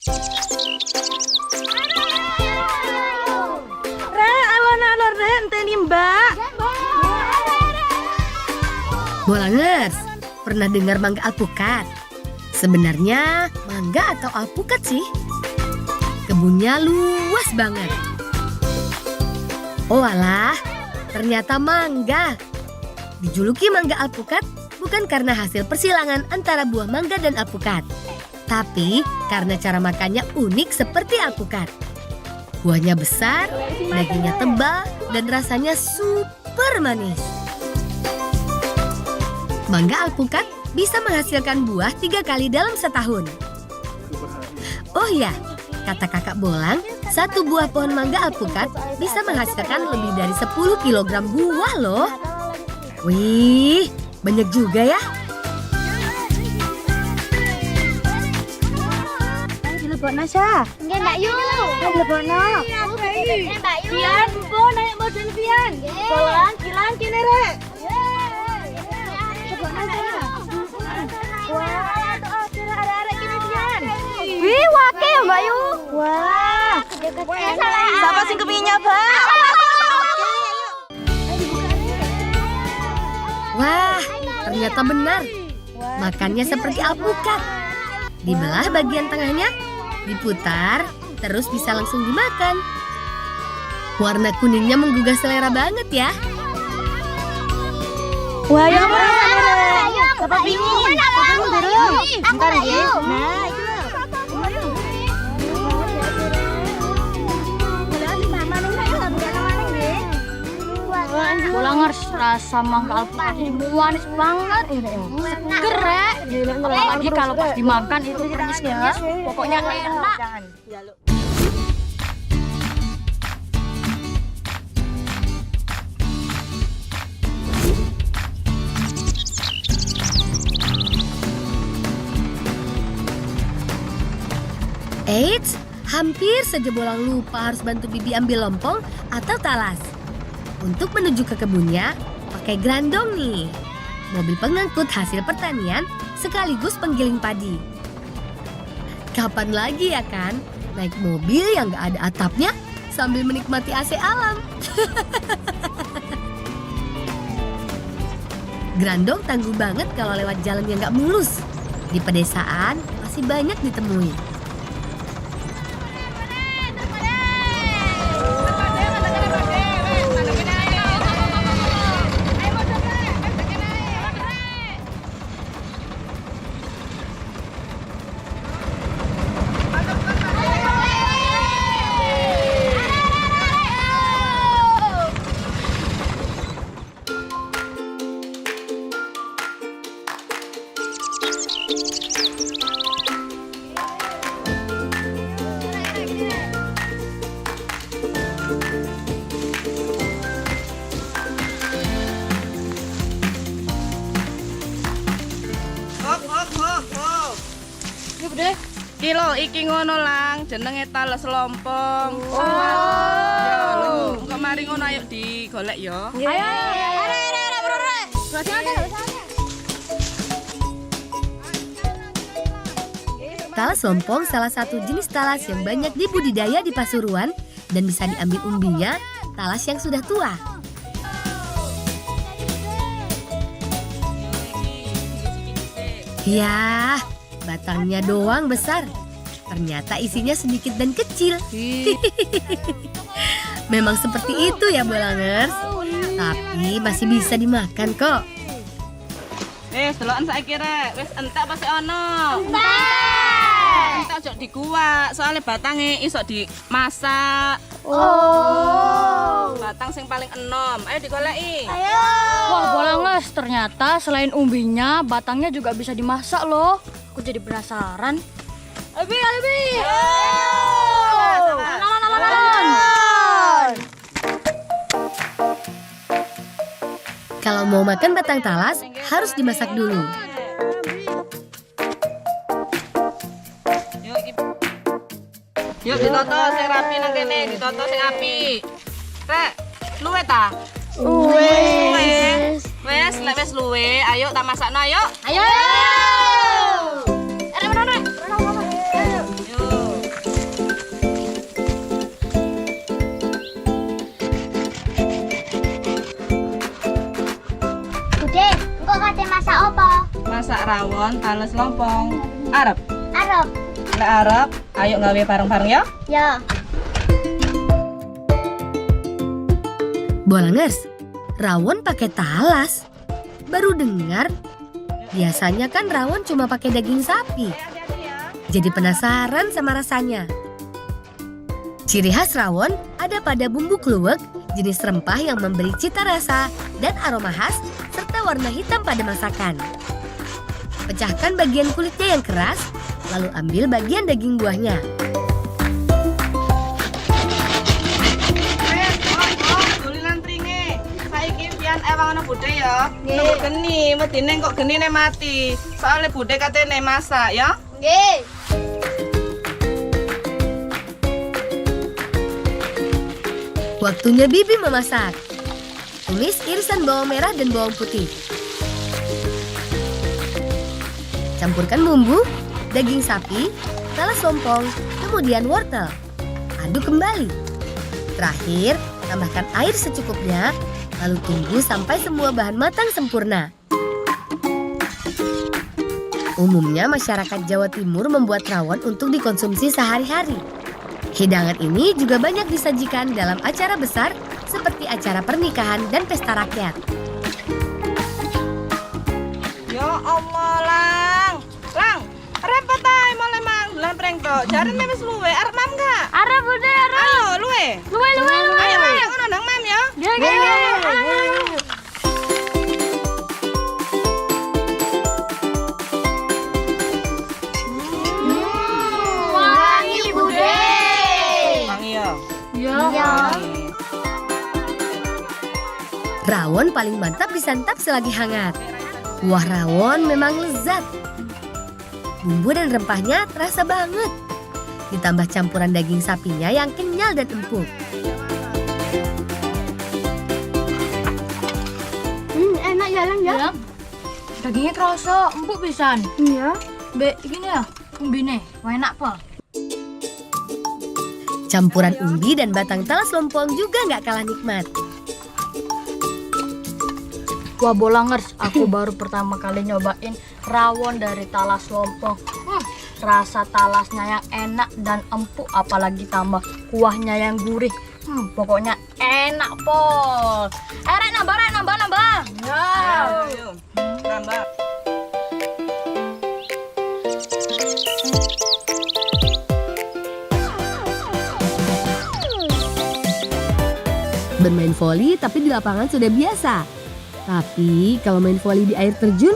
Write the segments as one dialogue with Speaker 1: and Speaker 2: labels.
Speaker 1: Rek, alon-alon rek, enteni mbak.
Speaker 2: Bolangers, pernah dengar mangga alpukat? Sebenarnya mangga atau alpukat sih? Kebunnya luas banget. Oh alah, ternyata mangga. Dijuluki mangga alpukat bukan karena hasil persilangan antara buah mangga dan alpukat, tapi karena cara makannya unik seperti alpukat. Buahnya besar, dagingnya tebal, dan rasanya super manis. Mangga alpukat bisa menghasilkan buah 3 kali dalam setahun. Oh ya, kata kakak Bolang, satu buah pohon mangga alpukat bisa menghasilkan lebih dari 10 kg buah loh. Wih, banyak juga ya.
Speaker 1: Dilebokna Syah.
Speaker 3: Nggih, Mbak Yu.
Speaker 1: Dilebokna.
Speaker 3: Nggih, Mbak Yu.
Speaker 1: Pian, Bu, naik mobil pian. Bolang, kilang kene rek. Wih, wake ya Mbak Yu. Wah. Siapa sing kepingin nyoba?
Speaker 2: Wah, ternyata benar. Makannya seperti alpukat. Dibelah bagian tengahnya, diputar, terus bisa langsung dimakan. Warna kuningnya menggugah selera banget ya.
Speaker 1: Wah, ya Siapa pingin? Bentar ya. Nah, itu.
Speaker 4: Bolangers, rasa mangga alpukat ini manis banget. Seger, Rek. Apalagi kalau pas dimakan itu manis-manis, pokoknya enak.
Speaker 2: Eits, hampir saja Bolang lupa harus bantu Bibi ambil lompong atau talas. Untuk menuju ke kebunnya, pakai grandong nih. Mobil pengangkut hasil pertanian sekaligus penggiling padi. Kapan lagi ya kan, naik mobil yang gak ada atapnya sambil menikmati AC alam. Grandong tangguh banget kalau lewat jalan yang gak mulus. Di pedesaan masih banyak ditemui.
Speaker 5: Iki lho, iki ngono lang, jenenge talas lompong. Ya lho, engko mari ngono ayo digolek ya.
Speaker 4: Ayo.
Speaker 2: Talas lompong salah satu jenis talas yang banyak dibudidaya di Pasuruan dan bisa diambil umbinya, talas yang sudah tua. Yah, batangnya doang besar. Ternyata isinya sedikit dan kecil. Memang seperti itu ya Bolangers. Tapi masih bisa dimakan kok.
Speaker 5: Wis deloken saiki rek, wis entek apa sik ono?
Speaker 3: Entek.
Speaker 5: Entek ojo dikuak, soalnya batange iso dimasak. Batang sing paling enom, ayo digoleki.
Speaker 4: Wah, Bolangers, ternyata selain umbinya, batangnya juga bisa dimasak loh. Aku jadi penasaran. Abi.
Speaker 2: Kalau mau makan batang talas, harus dimasak dulu.
Speaker 5: Yuk ditoto sing rapi nang kene, ditoto sing apik. Rek, luwe ta? Wes, lek wis luwe, ayo tak masakno ayo.
Speaker 4: Ayo.
Speaker 5: Yuk. rawon, tales lompong. Arep.
Speaker 3: Arab.
Speaker 5: Nek arep, ayo gawe bareng-bareng ya.
Speaker 3: Ya.
Speaker 2: Bolangers, rawon pakai talas. Baru dengar. Biasanya kan rawon cuma pakai daging sapi. Jadi penasaran sama rasanya. Ciri khas rawon ada pada bumbu kluwek, jenis rempah yang memberi cita rasa dan aroma khas, serta warna hitam pada masakan. Pecahkan bagian kulitnya yang keras, lalu ambil bagian daging buahnya.
Speaker 5: Dolinan tringe. Saiki pian ewang ana budhe ya. Nunggu geni, medine kok genine mati. Soale budhe katene masak ya.
Speaker 3: Nggih.
Speaker 2: Waktunya Bibi memasak. Tumis irisan bawang merah dan bawang putih. Campurkan bumbu, daging sapi, talas lompong, kemudian wortel. Aduk kembali. Terakhir, tambahkan air secukupnya, lalu tunggu sampai semua bahan matang sempurna. Umumnya masyarakat Jawa Timur membuat rawon untuk dikonsumsi sehari-hari. Hidangan ini juga banyak disajikan dalam acara besar seperti acara pernikahan dan pesta rakyat.
Speaker 5: Ya Allah, Lang. Lang, repot ae male manggulan preng tok. Jarene wis luwe, arep mam gak?
Speaker 3: Arab bude arab.
Speaker 5: Ayo, luwe.
Speaker 3: Luwe.
Speaker 5: Ayo, ngono nang mam ya.
Speaker 3: Wangi bude.
Speaker 5: Wangi ya.
Speaker 3: Ya.
Speaker 2: Rawon paling mantap disantap selagi hangat. Kuah rawon memang lezat. Bumbu dan rempahnya terasa banget. Ditambah campuran daging sapinya yang kenyal dan empuk.
Speaker 3: Enak ya Lang ya.
Speaker 4: Dagingnya kerasa, empuk pisan.
Speaker 3: Iya.
Speaker 4: Mbak, gini ya, umbine, enak pol.
Speaker 2: Campuran umbi dan batang talas lompong juga nggak kalah nikmat.
Speaker 4: Wah Bolangers, aku baru pertama kali nyobain rawon dari talas lompong. Rasa talasnya yang enak dan empuk, apalagi tambah kuahnya yang gurih. Pokoknya enak pol. Rek nambah. Ya.
Speaker 5: Ayo. Tambah.
Speaker 2: Bermain voli tapi di lapangan sudah biasa. Tapi kalau main voli di air terjun,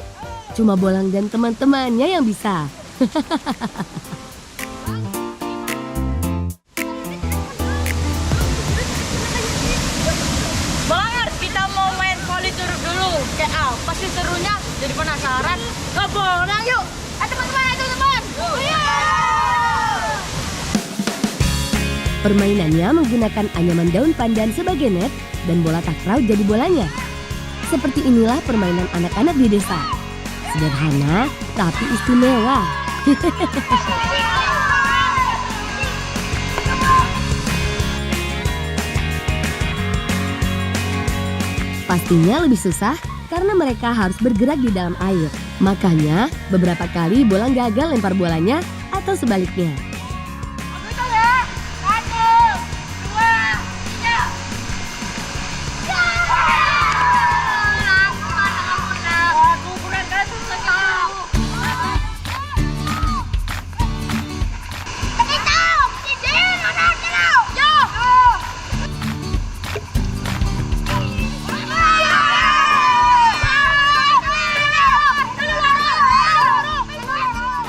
Speaker 2: cuma Bolang dan teman-temannya yang bisa.
Speaker 4: Bolangers, kita mau main voli turun dulu. Kayak apa sih serunya? Jadi penasaran. Ke Bolang yuk. Teman-teman, ayo teman.
Speaker 2: Permainannya menggunakan anyaman daun pandan sebagai net dan bola takraw jadi bolanya. Seperti inilah permainan anak-anak di desa. Sederhana tapi istimewa. Pastinya lebih susah karena mereka harus bergerak di dalam air. Makanya beberapa kali Bolang gagal lempar bolanya atau sebaliknya.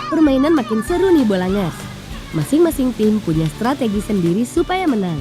Speaker 2: Permainan makin seru nih Bolangers. Masing-masing tim punya strategi sendiri supaya menang.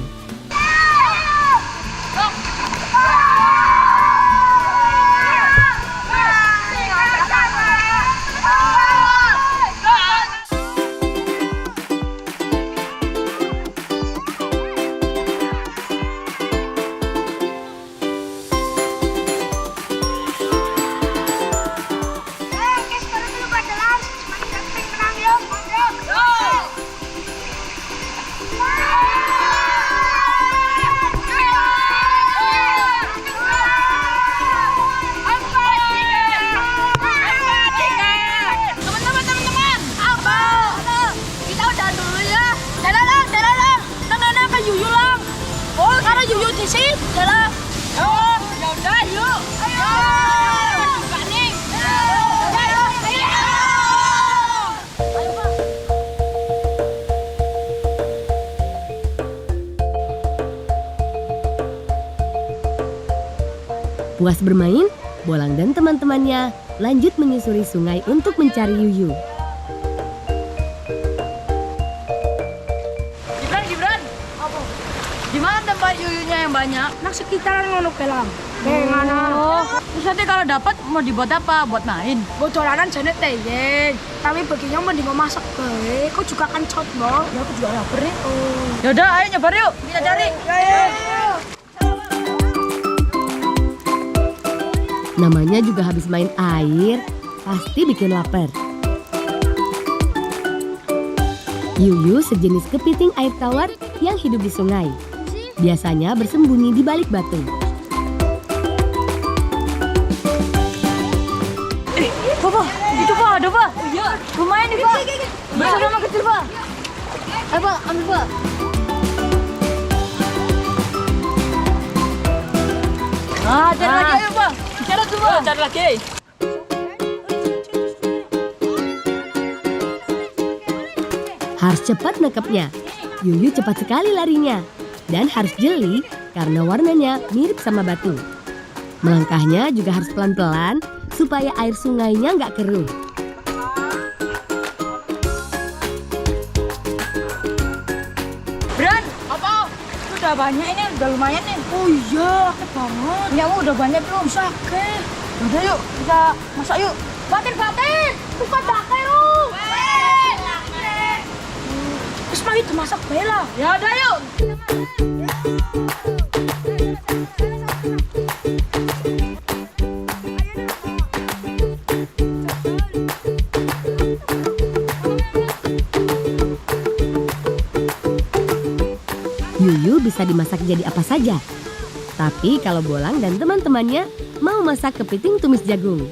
Speaker 2: Puas bermain, Bolang dan teman-temannya lanjut menyusuri sungai untuk mencari Yuyu.
Speaker 4: Gibran. Apa? Gimana tempat yuyunya yang banyak?
Speaker 3: Nak sekitaran ngono pelang. Mana?
Speaker 4: Oh, terus nanti kalau dapat mau dibuat apa? Buat main?
Speaker 3: Bocolanan jane teyeng. Tapi baginya mau masak bae. Kok juga kan cot, Bang? Ya aku juga lapar nih.
Speaker 4: Yaudah, ayo nyebar yuk. Kita cari.
Speaker 2: Namanya juga habis main air, pasti bikin lapar. Yuyu sejenis kepiting air tawar yang hidup di sungai. Biasanya bersembunyi di balik batu.
Speaker 4: Pak, itu Pak, ada Pak. Iya. Lumayan nih Pak. Besar sama kecil Pak. Ayo Pak, ambil Pak. Cari lagi ayo Pak. Cari tuh Pak. Cari lagi.
Speaker 2: Harus cepat nangkepnya. Yuyu cepat sekali larinya. Dan harus jeli karena warnanya mirip sama batu. Melangkahnya juga harus pelan-pelan supaya air sungainya nggak keruh.
Speaker 4: Bran, apa? Udah banyak ini, udah lumayan nih.
Speaker 3: Oh iya, akeh banget.
Speaker 4: Minyak udah banyak belum?
Speaker 3: Sakeh.
Speaker 4: Udah yuk, kita masak yuk.
Speaker 3: Batin. Bukan bakal lu. Terus mari dimasak bae lah.
Speaker 4: Ya udah yuk.
Speaker 2: Yuyu bisa dimasak jadi apa saja. Tapi kalau Bolang dan teman-temannya mau masak kepiting tumis jagung.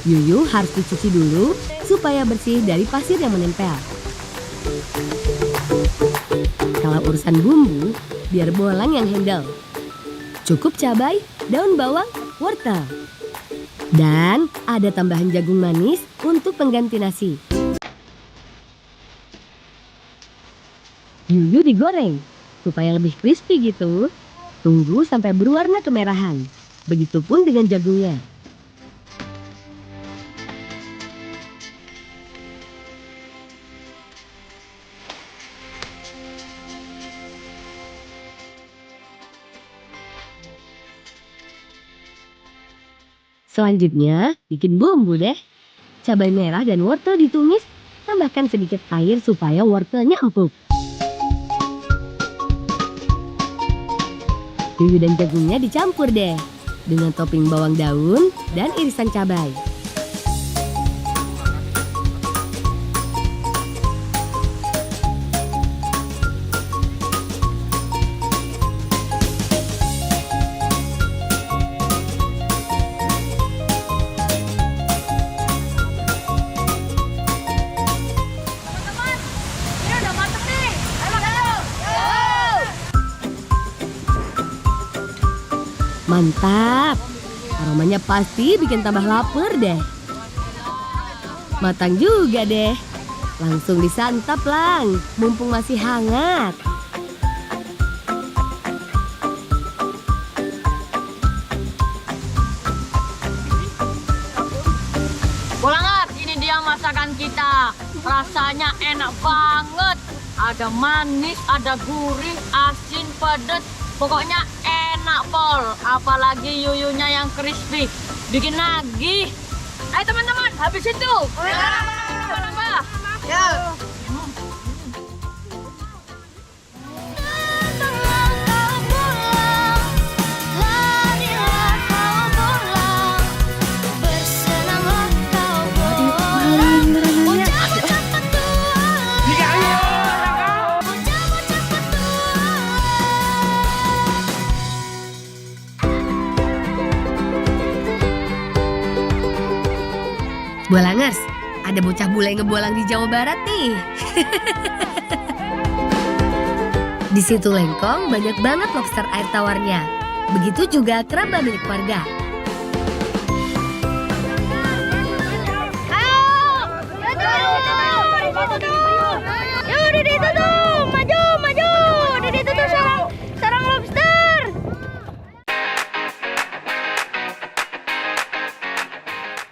Speaker 2: Yuyu harus dicuci dulu supaya bersih dari pasir yang menempel. Kalau urusan bumbu, biar Bolang yang handle. Cukup cabai, daun bawang, wortel. Dan ada tambahan jagung manis untuk pengganti nasi. Yuyu digoreng supaya lebih crispy gitu. Tunggu sampai berwarna kemerahan. Begitupun dengan jagungnya. Selanjutnya, bikin bumbu deh. Cabai merah dan wortel ditumis, tambahkan sedikit air supaya wortelnya empuk. Yuyu dan jagungnya dicampur deh, dengan topping bawang daun dan irisan cabai. Mantap, aromanya pasti bikin tambah lapar deh. Matang juga deh, langsung disantap Lang, mumpung masih hangat.
Speaker 4: Bolangar, ini dia masakan kita. Rasanya enak banget. Ada manis, ada gurih, asin, pedas. Pokoknya enak Pol. Apalagi yuyunya yang crispy. Bikin nagih. Ayo teman-teman, habis itu. Nambah.
Speaker 5: Ya.
Speaker 2: Bolangers, ada bocah bule ngebolang di Jawa Barat nih. Di situ Lengkong banyak banget lobster air tawarnya. Begitu juga keramba milik warga.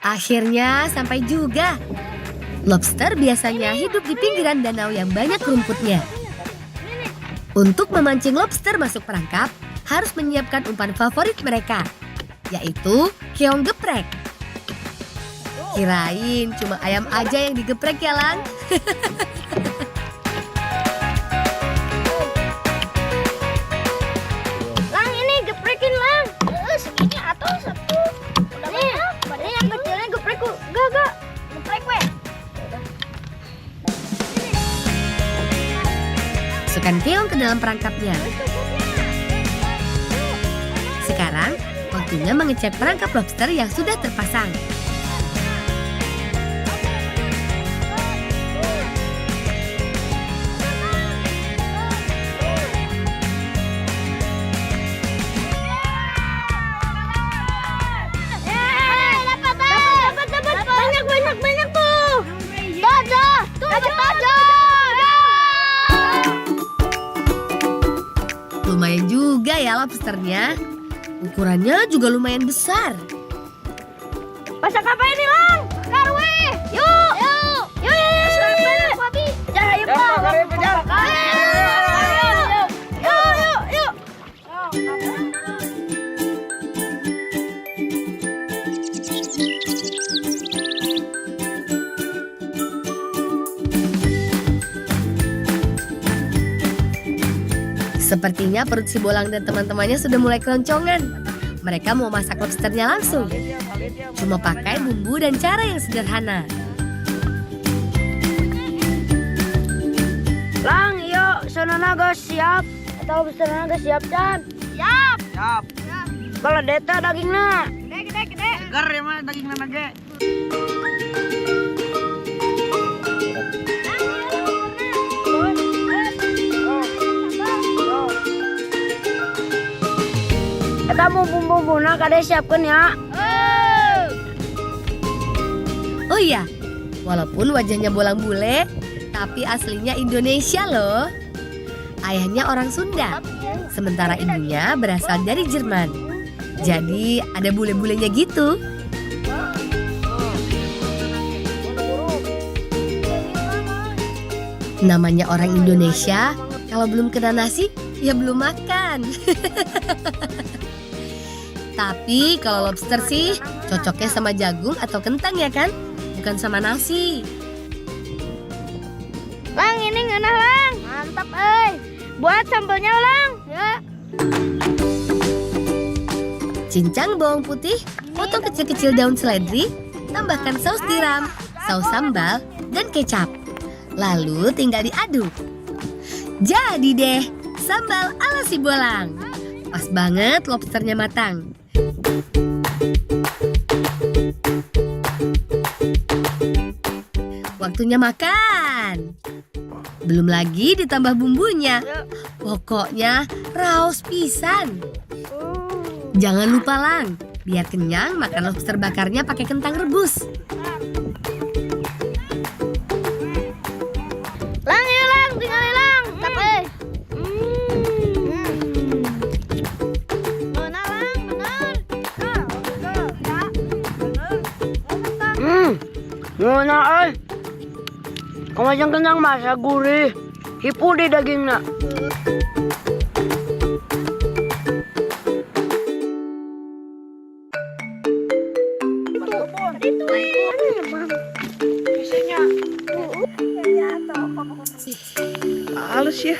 Speaker 2: Akhirnya sampai juga. Lobster biasanya hidup di pinggiran danau yang banyak rumputnya. Untuk memancing lobster masuk perangkap, harus menyiapkan umpan favorit mereka, yaitu keong geprek. Kirain cuma ayam aja yang digeprek ya, Lang?
Speaker 1: Lang, ini geprekin, Lang. Segini atau satu. Nih, ini yang kecilnya geprek ku. Gak. Geprek weh.
Speaker 2: Masukkan keong ke dalam perangkapnya. Sekarang, waktunya mengecek perangkap lobster yang sudah terpasang.
Speaker 1: Dapat. Banyak tuh. Dapat.
Speaker 2: Lumayan juga ya lobsternya. Ukurannya juga lumayan besar.
Speaker 1: Masak apa ini, Lang? Karwe. Yuk. Banyak, Papi. Ayo, Yuk.
Speaker 2: Sepertinya perut si Bolang dan teman-temannya sudah mulai keloncongan. Mereka mau masak lobsternya langsung. Cuma pakai bumbu dan cara yang sederhana.
Speaker 3: Lang, yuk, sono naga siap. Atau lobster naga siap, Dan?
Speaker 1: Siap.
Speaker 3: Kalau deta dagingnya.
Speaker 1: Gede.
Speaker 5: Segar ya mah daging nage.
Speaker 3: Kita mau bumbu-bumbuna kada siapkan ya.
Speaker 2: Oh iya, walaupun wajahnya Bolang bule, tapi aslinya Indonesia loh. Ayahnya orang Sunda, sementara ibunya berasal dari Jerman. Jadi ada bule-bulenya gitu. Namanya orang Indonesia, kalau belum kena nasi, ya belum makan. Tapi kalau lobster sih cocoknya sama jagung atau kentang ya kan? Bukan sama nasi.
Speaker 1: Lang, ini ngeunah, Lang. Mantap, Buat sambalnya, Lang. Ya.
Speaker 2: Cincang bawang putih, potong kecil-kecil daun seledri, tambahkan saus tiram, saus sambal, dan kecap. Lalu tinggal diaduk. Jadi deh, sambal ala si Bolang. Pas banget lobsternya matang. Waktunya makan. Belum lagi ditambah bumbunya. Pokoknya raos pisan. Jangan lupa Lang, biar kenyang makan lobster bakarnya pakai kentang rebus.
Speaker 1: Lang, ya, Lang. Tinggal, Lang. Tap, Ngeunah, Lang. Bener.
Speaker 3: Nguna, Kamajang kenyang masa gurih. Hipu di dagingnya.
Speaker 5: Halus ya.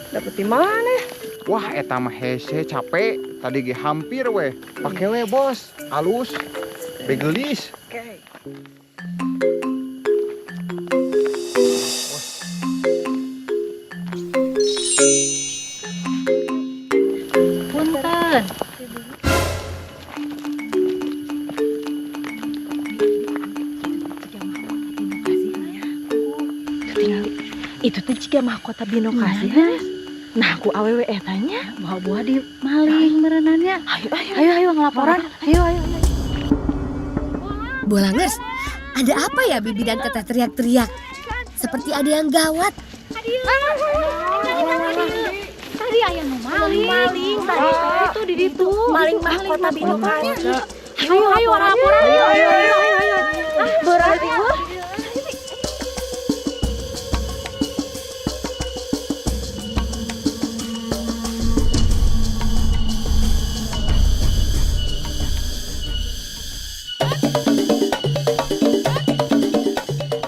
Speaker 5: Dapat di mana?
Speaker 6: Wah, eta mah hese capek. Tadi ge hampir weh. Pake we, Bos. Halus. Begelis.
Speaker 4: Punten.
Speaker 7: Itu tuh jika mahkota binokasi nah aku awewe etanya mau buah di maling merenannya. Ayo ngelaporan. Ayo.
Speaker 2: Bolangers, ada apa ya Bibi dan Teteh teriak-teriak? Seperti ada yang gawat.
Speaker 7: Tadi ayah maling. Tadi itu di situ maling mahkota binokasi. Ayo laporan. Ayo.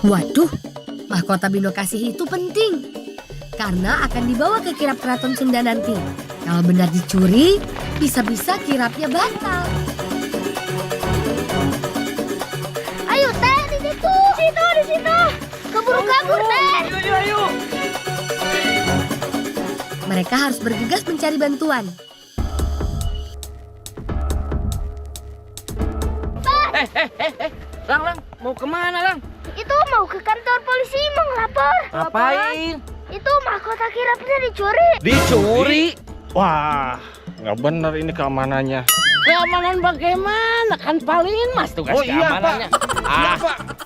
Speaker 2: Waduh, mahkota Binokasi itu penting. Karena akan dibawa ke kirap keraton Sunda nanti. Kalau benar dicuri, bisa-bisa kirapnya batal.
Speaker 1: Ayo teh, di situ. Di situ. Keburu kabur teh.
Speaker 2: Mereka harus bergegas mencari bantuan.
Speaker 8: Lang, mau kemana, Lang?
Speaker 1: Itu mau ke kantor polisi mau ngelapor.
Speaker 8: Ngapain?
Speaker 1: Itu mahkota kirapnya dicuri.
Speaker 8: Dicuri?
Speaker 6: Wah, nggak bener ini keamanannya.
Speaker 8: Keamanan bagaimana? Kan Palin Mas tugas keamanannya.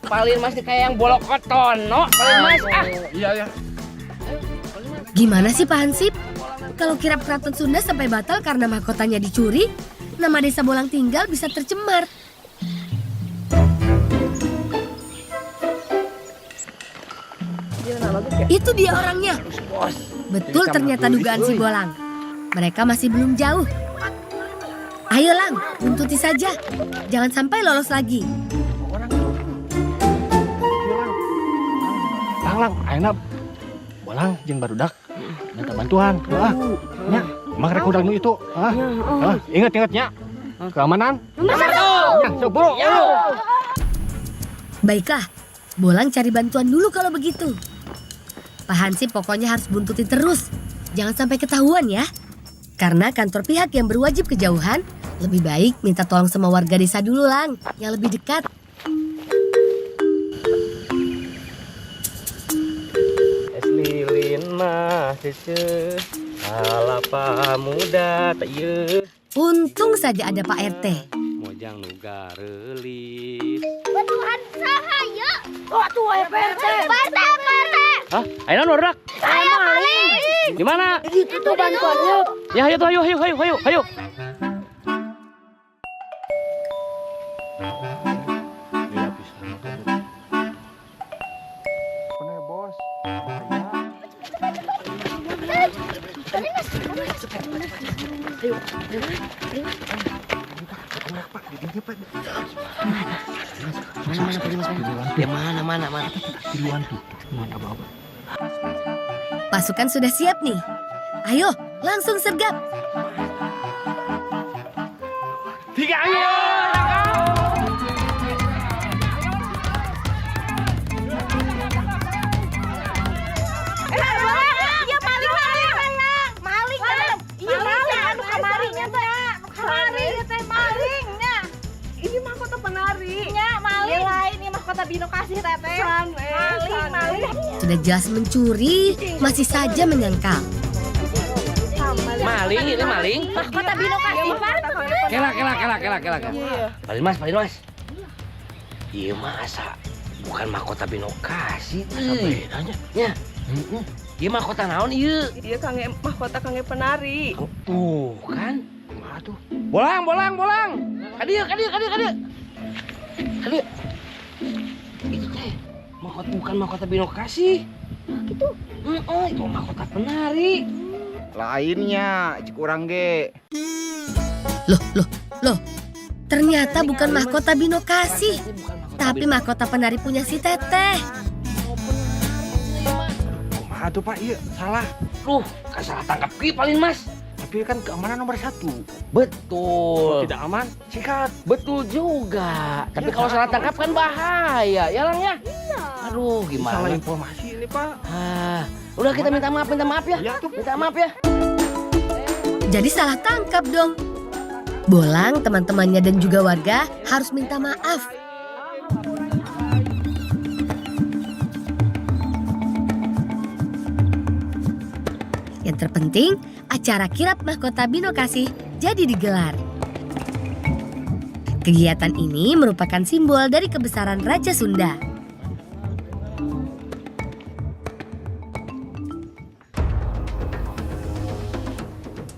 Speaker 8: Palin Mas kayak yang bolok koton, no? Palin Mas,
Speaker 6: Iya.
Speaker 2: Gimana sih Pak Hansip? Kalau kirap keraton Sunda sampai batal karena mahkotanya dicuri, nama desa Bolang Tinggal bisa tercemar. Itu dia orangnya. Betul ternyata dugaan si Bolang. Mereka masih belum jauh. Ayo Lang, buntuti saja. Jangan sampai lolos lagi.
Speaker 9: Lang, ayeuna Bolang jeung barudak minta bantuan. Nya, makrek udang nu itu. Ingat-ingatnya. Keamanan. Ya, sok buru.
Speaker 2: Baiklah, Bolang cari bantuan dulu kalau begitu. Pak Hansip pokoknya harus buntuti terus. Jangan sampai ketahuan ya. Karena kantor pihak yang berwajib kejauhan, lebih baik minta tolong sama warga desa dulu Lang, yang lebih dekat.
Speaker 8: es lilin mah cece, alapa muda tak ye,
Speaker 2: Untung saja ada Pak RT.
Speaker 8: mojang nuga relis.
Speaker 1: Tuhan sahaya.
Speaker 3: Tuh, PRT.
Speaker 1: Partai.
Speaker 8: Hah? Ayo barudak.
Speaker 1: Saya maling.
Speaker 8: Di mana?
Speaker 3: Itu bantuannya.
Speaker 8: Ya, ayo tuh, ayo.
Speaker 6: Bener bos.
Speaker 8: Mana?
Speaker 2: Pasukan sudah siap nih. Ayo, langsung sergap.
Speaker 5: Ini mahkota penarinya, maling. Ini mahkota Binokasi teteh. Maling.
Speaker 2: Sudah jelas mencuri, masih saja menyangkal.
Speaker 8: Maling, ini maling.
Speaker 1: Mahkota Binokasi.
Speaker 8: Kela. Palin Mas. Iya masa bukan mahkota Binokasi. Masa bedanya? Ya. Iya mahkota naon iya?
Speaker 5: Iya mahkota kange penari.
Speaker 8: Tuh kan. Aduh. Bolang. Kadir. Itu teh bukan mahkota Binokasi. Gitu. Itu mahkota penari.
Speaker 6: Lainnya, kurang ge.
Speaker 2: Loh. Ternyata bukan mahkota Binokasi, tapi mahkota penari punya si Teteh.
Speaker 9: Aduh Pak, iya salah.
Speaker 8: Loh, kan salah tangkap ki Palin Mas.
Speaker 9: Tapi kan keamanan nomor 1.
Speaker 8: Betul.
Speaker 9: Tidak aman, sikat.
Speaker 8: Betul juga. Tapi kalau salah tangkap kan bahaya, ya Lang ya? Aduh,
Speaker 9: Salah
Speaker 8: gimana?
Speaker 9: informasi ini Pak.
Speaker 8: Udah kita minta maaf ya.
Speaker 9: Ya tuh.
Speaker 8: Minta maaf ya.
Speaker 2: Jadi salah tangkap dong. Bolang, teman-temannya dan juga warga harus minta maaf. Yang terpenting, acara kirap mahkota Binokasi jadi digelar. Kegiatan ini merupakan simbol dari kebesaran Raja Sunda.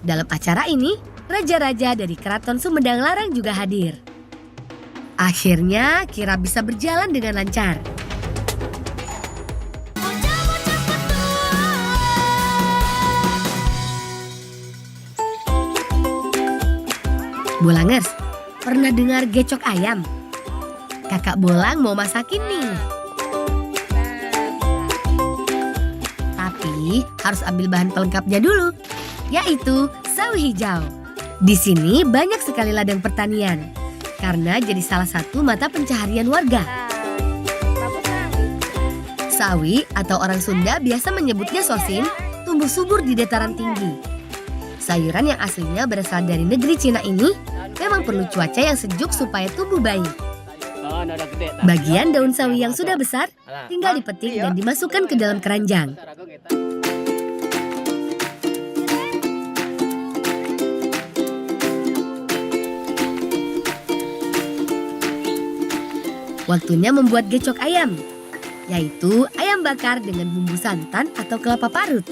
Speaker 2: Dalam acara ini, raja-raja dari Keraton Sumedang Larang juga hadir. Akhirnya, kirap bisa berjalan dengan lancar. Bolangers, pernah dengar gecok ayam? Kakak Bolang mau masakin nih. Tapi harus ambil bahan pelengkapnya dulu, yaitu sawi hijau. Di sini banyak sekali ladang pertanian, karena jadi salah satu mata pencaharian warga. Sawi atau orang Sunda biasa menyebutnya sosin, tumbuh subur di dataran tinggi. Sayuran yang aslinya berasal dari negeri Cina ini memang perlu cuaca yang sejuk supaya tumbuh baik. Bagian daun sawi yang sudah besar tinggal dipetik dan dimasukkan ke dalam keranjang. Waktunya membuat gecok ayam, yaitu ayam bakar dengan bumbu santan atau kelapa parut.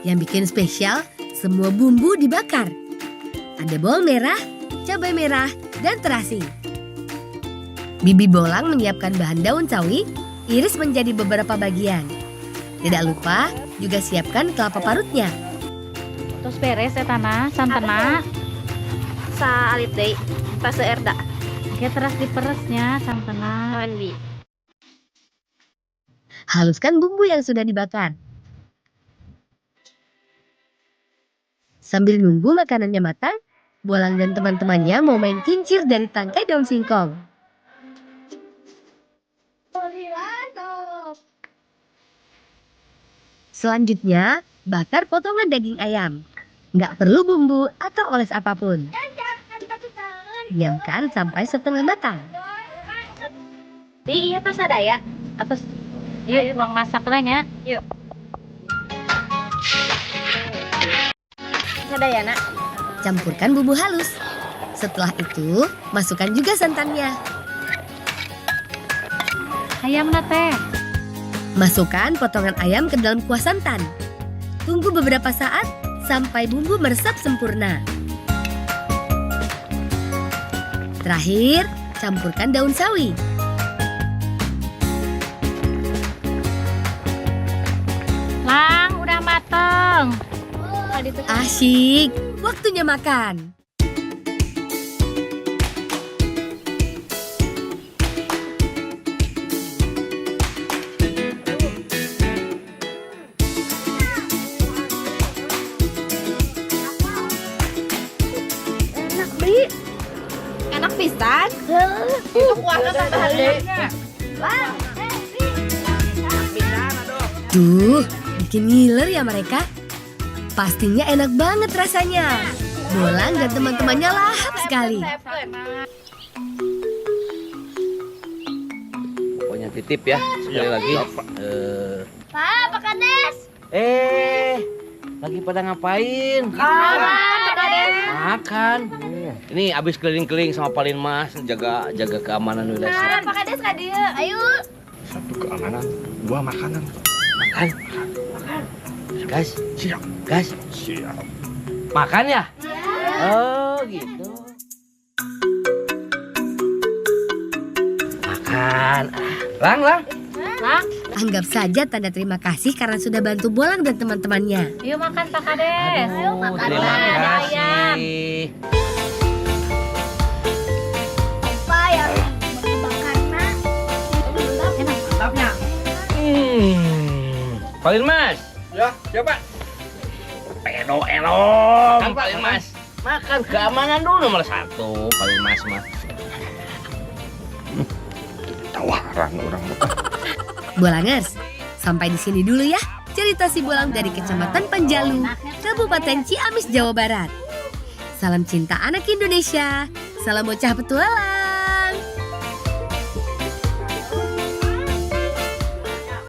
Speaker 2: Yang bikin spesial, semua bumbu dibakar. Ada bawang merah, cabai merah, dan terasi. Bibi Bolang menyiapkan bahan daun sawi, iris menjadi beberapa bagian. Tidak lupa juga siapkan kelapa parutnya.
Speaker 7: Terus beres ya tanah, santena.
Speaker 1: Sa alit deui. Tas erda.
Speaker 7: Ya terus diperesnya santena.
Speaker 1: Mandi.
Speaker 2: Haluskan bumbu yang sudah dibakar. Sambil nunggu makanannya matang, Bolang dan teman-temannya mau main kincir dari tangkai daun singkong. Selanjutnya, bakar potongan daging ayam. Nggak perlu bumbu atau oles apapun. Diamkan sampai setengah matang.
Speaker 1: Iya pas ada ya.
Speaker 7: Atas yuk uang masak lah ya.
Speaker 1: Yuk. Ada ya nak.
Speaker 2: Campurkan bumbu halus. Setelah itu, masukkan juga santannya.
Speaker 7: Ayam teh.
Speaker 2: Masukkan potongan ayam ke dalam kuah santan. Tunggu beberapa saat sampai bumbu meresap sempurna. Terakhir, campurkan daun sawi.
Speaker 7: Lang, udah mateng.
Speaker 2: Asyik, waktunya makan.
Speaker 1: Enak pisan.
Speaker 5: Itu kuahnya tambahan deh.
Speaker 2: Duh, bikin ngiler ya mereka. Pastinya enak banget rasanya. Bolang dan teman-temannya lahap sekali.
Speaker 8: Pokoknya titip ya, sekali lagi.
Speaker 1: Pak, Pak Kades.
Speaker 8: Lagi pada ngapain?
Speaker 1: Pak Kades.
Speaker 8: Makan. Ini abis keliling-keliling sama Palin Mas, jaga keamanan wilayah.
Speaker 1: Pak Kades ka dieu. Ayo.
Speaker 9: Satu keamanan, dua makanan.
Speaker 8: Makan. Guys,
Speaker 9: Siap.
Speaker 8: guys,
Speaker 9: Siap.
Speaker 8: makan ya? Oh gitu. Makan. Lang.
Speaker 2: Anggap saja tanda terima kasih karena sudah bantu Bolang dan teman-temannya.
Speaker 7: Yuk makan Pak Kades.
Speaker 8: Aduh, terima kasih.
Speaker 1: Pak yang bakarna.
Speaker 8: Mantapnya. Palin Mas.
Speaker 6: Ya, siapa?
Speaker 8: Enom. Makan Palin Mas. Makan keamanan dulu nomor 1 Palin Mas mah.
Speaker 6: Tawaran orang.
Speaker 2: Bolangers, sampai di sini dulu ya cerita si Bolang dari Kecamatan Panjalu, Kabupaten Ciamis, Jawa Barat. Salam cinta anak Indonesia, salam bocah petualang.